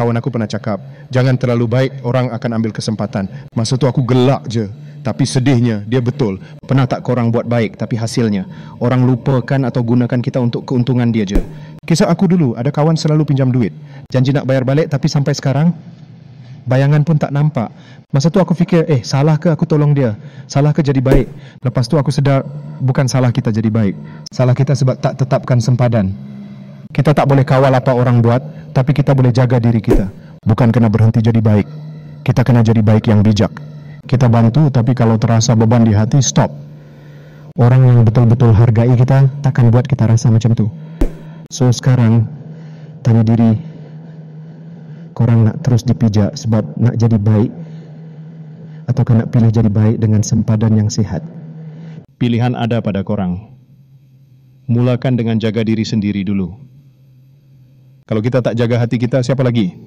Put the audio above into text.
kawan aku pernah cakap, jangan terlalu baik, orang akan ambil kesempatan. Masa tu aku gelak je. Tapi sedihnya, dia betul. Pernah tak korang buat baik, tapi hasilnya orang lupakan atau gunakan kita untuk keuntungan dia je. Kisah aku dulu, ada kawan selalu pinjam duit, janji nak bayar balik, tapi sampai sekarang bayangan pun tak nampak. Masa tu aku fikir, salah ke aku tolong dia? Salah ke jadi baik? Lepas tu aku sedar, bukan salah kita jadi baik. Salah kita sebab tak tetapkan sempadan. Kita tak boleh kawal apa orang buat, tapi kita boleh jaga diri kita. Bukan kena berhenti jadi baik. Kita kena jadi baik yang bijak. Kita bantu, tapi kalau terasa beban di hati, stop. Orang yang betul-betul hargai kita takkan buat kita rasa macam tu. So sekarang, tanya diri, korang nak terus dipijak sebab nak jadi baik, atau nak pilih jadi baik dengan sempadan yang sihat? Pilihan ada pada korang. Mulakan dengan jaga diri sendiri dulu. Kalau kita tak jaga hati kita, siapa lagi?